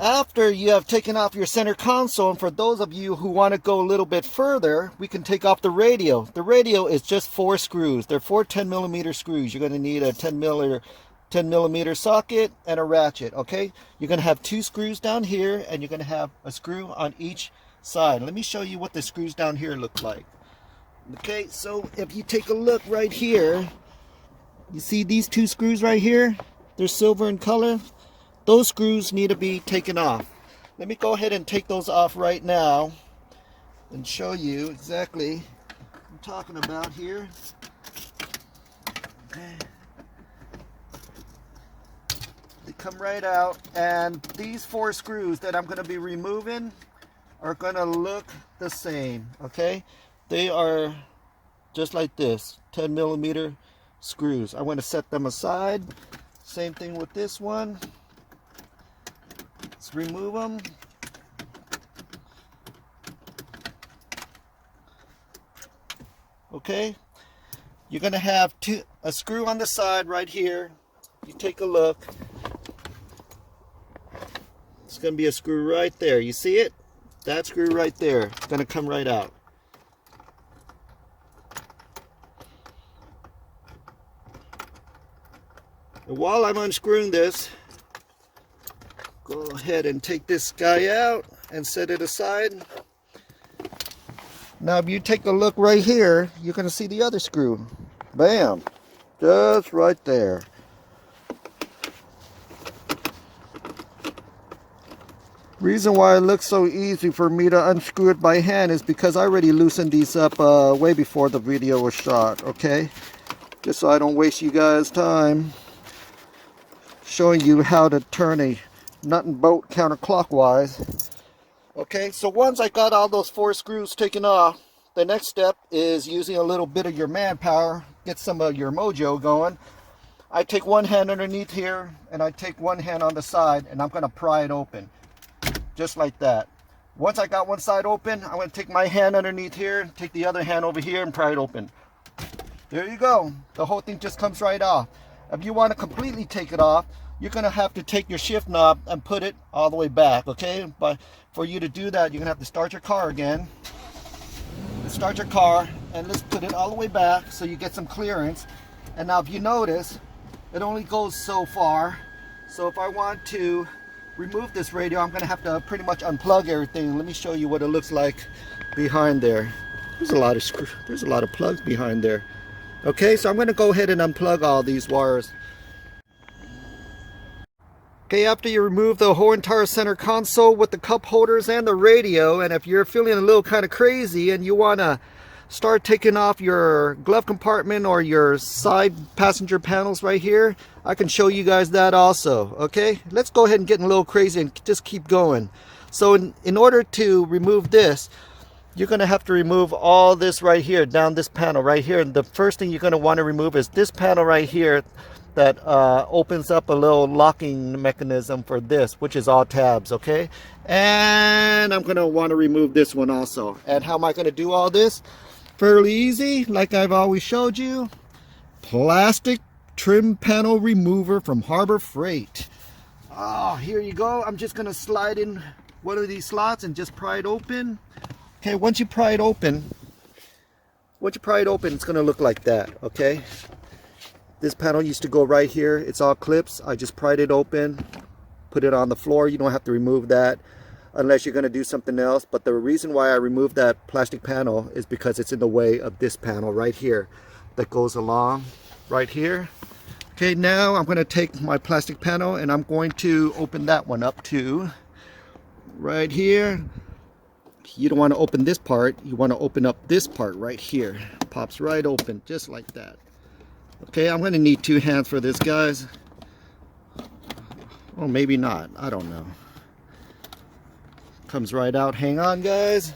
After you have taken off your center console, and for those of you who want to go a little bit further, we can take off the radio. The radio is just 4 screws. They're 4 10mm screws. You're going to need a 10 millimeter socket and a ratchet. Okay, you're going to have 2 screws down here, and you're going to have a screw on each side. Let me show you what the screws down here look like. Okay, so if you take a look right here, you see these 2 screws right here? They're silver in color. Those screws need to be taken off. Let me go ahead and take those off right now and show you exactly what I'm talking about here. Okay. They come right out, and these 4 screws that I'm going to be removing are going to look the same. Okay, they are just like this, 10 millimeter screws. I want to set them aside. Same thing with this one. Let's remove them. Okay, you're going to have a screw on the side right here. You take a look. It's going to be a screw right there. You see it? That screw right there. It's going to come right out. And while I'm unscrewing this, go ahead and take this guy out and set it aside. Now if you take a look right here, you're going to see the other screw. Bam! Just right there. Reason why it looks so easy for me to unscrew it by hand is because I already loosened these up way before the video was shot. Okay, just so I don't waste you guys time showing you how to turn a nut and bolt counterclockwise. Okay, so once I got all those 4 screws taken off, the next step is using a little bit of your manpower, get some of your mojo going. I take one hand underneath here, and I take one hand on the side, and I'm going to pry it open. Just like that. Once I got one side open, I'm going to take my hand underneath here, take the other hand over here, and pry it open. There you go. The whole thing just comes right off. If you want to completely take it off, you're going to have to take your shift knob and put it all the way back, okay? But for you to do that, you're going to have to start your car again. Start your car, and let's put it all the way back so you get some clearance. And now if you notice, it only goes so far. So if I want to remove this radio, I'm going to have to pretty much unplug everything. Let me show you what it looks like behind there. There's a lot of plugs behind there. Okay, so I'm going to go ahead and unplug all these wires. Okay, after you remove the whole entire center console with the cup holders and the radio, and if you're feeling a little kind of crazy and you want to start taking off your glove compartment or your side passenger panels right here, I can show you guys that also. Okay, let's go ahead and get a little crazy and just keep going. So in order to remove this, you're going to have to remove all this right here, down this panel right here. And the first thing you're going to want to remove is this panel right here that opens up a little locking mechanism for this, which is all tabs. Okay, and I'm going to want to remove this one also. And how am I going to do all this? Fairly easy, like I've always showed you. Plastic trim panel remover from Harbor Freight. Oh, here you go. I'm just going to slide in one of these slots and just pry it open. Okay, once you pry it open, it's going to look like that. Okay, this panel used to go right here. It's all clips. I just pried it open, put it on the floor. You don't have to remove that unless you're going to do something else. But the reason why I removed that plastic panel is because it's in the way of this panel right here that goes along right here. Okay, now I'm going to take my plastic panel and I'm going to open that one up too. Right here. You don't want to open this part. You want to open up this part right here. Pops right open, just like that. Okay, I'm going to need 2 hands for this, guys. Or maybe not. I don't know. Comes right out. Hang on, guys.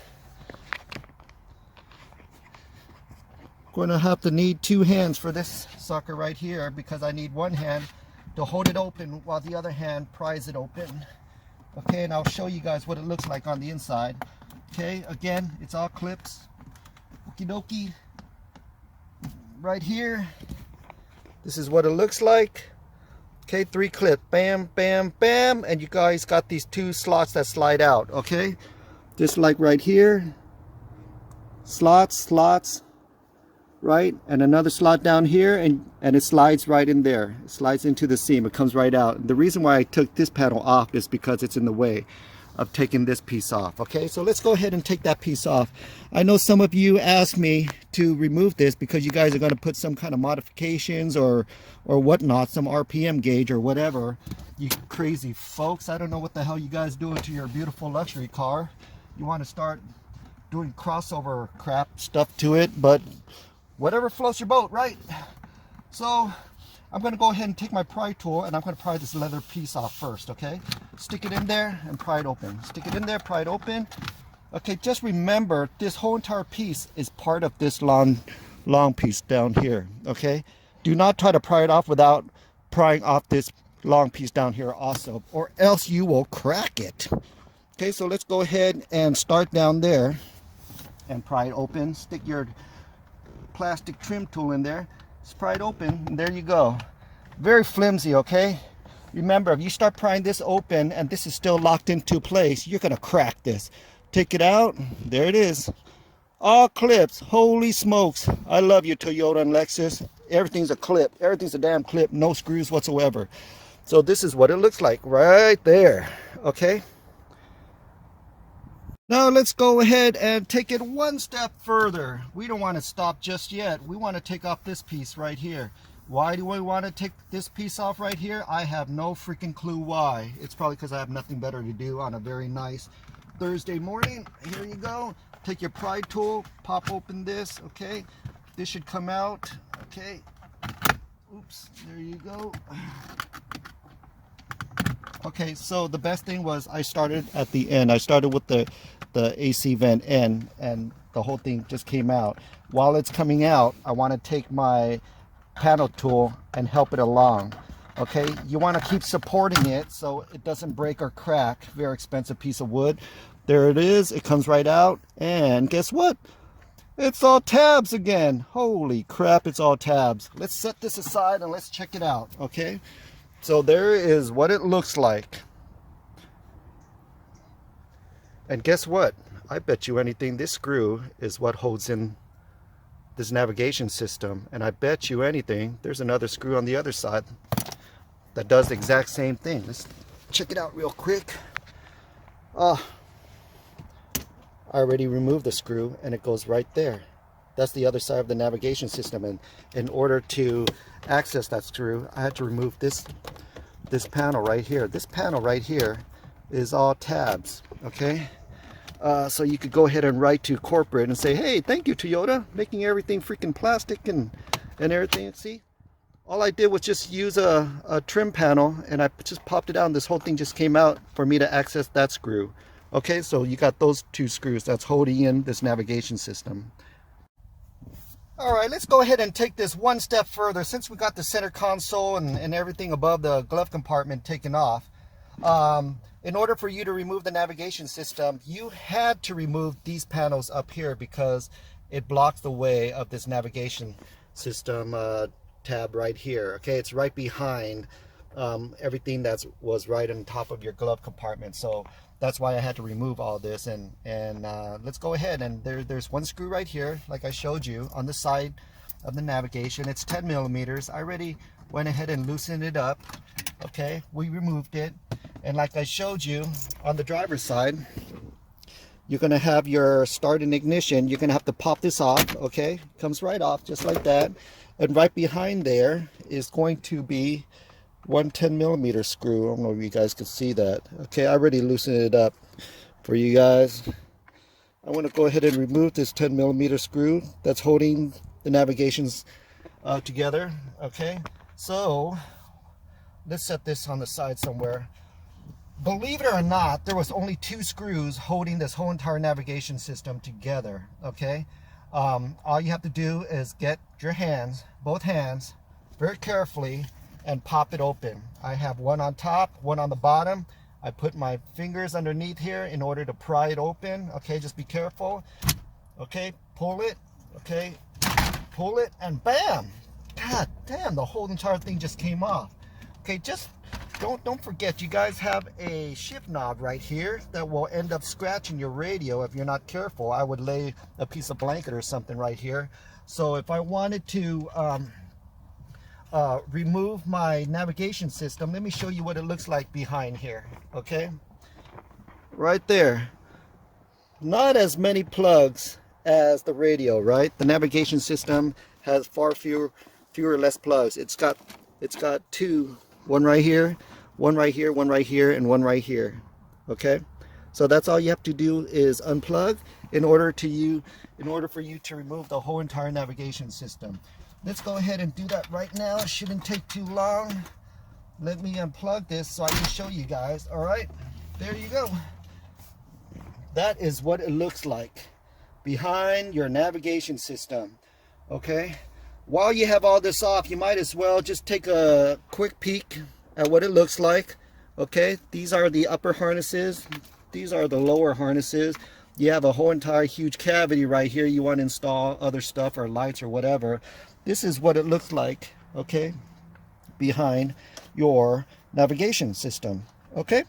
Going to have to need 2 hands for this sucker right here because I need one hand to hold it open while the other hand pries it open. Okay, and I'll show you guys what it looks like on the inside. Okay, again, it's all clips. Okie dokie. Right here, this is what it looks like. Okay. Okay, 3 clips, bam, bam, bam, and you guys got these 2 slots that slide out. Okay, just like right here, slots, right, and another slot down here, and it slides right in there. It slides into the seam. It comes right out. The reason why I took this panel off is because it's in the way of taking this piece off. Okay, so let's go ahead and take that piece off. I know some of you asked me to remove this because you guys are going to put some kind of modifications or whatnot, some RPM gauge or whatever. You crazy folks, I don't know what the hell you guys doing to your beautiful luxury car. You want to start doing crossover crap stuff to it, but whatever floats your boat, right? So I'm going to go ahead and take my pry tool, and I'm going to pry this leather piece off first. Okay, stick it in there and pry it open. Stick it in there, pry it open. Okay, just remember this whole entire piece is part of this long piece down here. Okay, do not try to pry it off without prying off this long piece down here also, or else you will crack it. Okay, so let's go ahead and start down there and pry it open. Stick your plastic trim tool in there, just pry it open, and there you go. Very flimsy. Okay, remember, if you start prying this open and this is still locked into place, you're gonna crack this. Take it out, there it is, all clips. Holy smokes, I love you, Toyota and Lexus. Everything's a clip, everything's a damn clip, no screws whatsoever. So this is what it looks like right there. Okay, now let's go ahead and take it one step further. We don't want to stop just yet. We want to take off this piece right here. Why do we want to take this piece off right here? I have no freaking clue why. It's probably because I have nothing better to do on a very nice Thursday morning. Here you go. Take your pry tool, pop open this. Okay, this should come out. Okay, oops, there you go. Okay, so the best thing was I started at the end. I started with the AC vent end, and the whole thing just came out. While it's coming out, I want to take my panel tool and help it along. Okay, you want to keep supporting it so it doesn't break or crack. Very expensive piece of wood. There it is. It comes right out, and guess what? It's all tabs again. Holy crap, it's all tabs. Let's set this aside and let's check it out. Okay, so there is what it looks like. And guess what? I bet you anything this screw is what holds in this navigation system. And I bet you anything there's another screw on the other side that does the exact same thing. Let's check it out real quick. I already removed the screw and it goes right there. That's the other side of the navigation system, and in order to access that screw, I had to remove this panel right here. This panel right here is all tabs. Okay, so you could go ahead and write to corporate and say, hey, thank you, Toyota, making everything freaking plastic and everything. See, all I did was just use a trim panel, and I just popped it out, and this whole thing just came out for me to access that screw. Okay, so you got those 2 screws that's holding in this navigation system. All right, let's go ahead and take this one step further. Since we got the center console and everything above the glove compartment taken off, in order for you to remove the navigation system, you had to remove these panels up here because it blocks the way of this navigation system tab right here. Okay, it's right behind everything that was right on top of your glove compartment. So that's why I had to remove all this, and let's go ahead, and there's one screw right here, like I showed you, on the side of the navigation. It's 10 millimeters. I already went ahead and loosened it up. Okay, we removed it, and like I showed you on the driver's side, you're gonna have your start and ignition. You're gonna have to pop this off. Okay, comes right off just like that, and right behind there is going to be one 10 millimeter screw. I don't know if you guys can see that. Okay, I already loosened it up for you guys. I want to go ahead and remove this 10 millimeter screw that's holding the navigations together. Okay, so let's set this on the side somewhere. Believe it or not, there was only 2 screws holding this whole entire navigation system together. Okay, all you have to do is get your hands, both hands, very carefully, and pop it open. I have one on top, one on the bottom. I put my fingers underneath here in order to pry it open. Okay, just be careful. Okay, pull it. Okay, pull it, and bam! God damn, the whole entire thing just came off. Okay, just don't forget, you guys have a shift knob right here that will end up scratching your radio if you're not careful. I would lay a piece of blanket or something right here. So if I wanted to remove my navigation system, let me show you what it looks like behind here. Okay, right there. Not as many plugs as the radio, right? The navigation system has far fewer less plugs. It's got two, one right here, one right here, one right here, and one right here. Okay, so that's all you have to do is unplug in order for you to remove the whole entire navigation system. Let's go ahead and do that right now. It shouldn't take too long. Let me unplug this so I can show you guys. All right, there you go. That is what it looks like behind your navigation system. Okay, while you have all this off, you might as well just take a quick peek at what it looks like. Okay, these are the upper harnesses, these are the lower harnesses. You have a whole entire huge cavity right here. You want to install other stuff or lights or whatever. This is what it looks like, okay, behind your navigation system. Okay,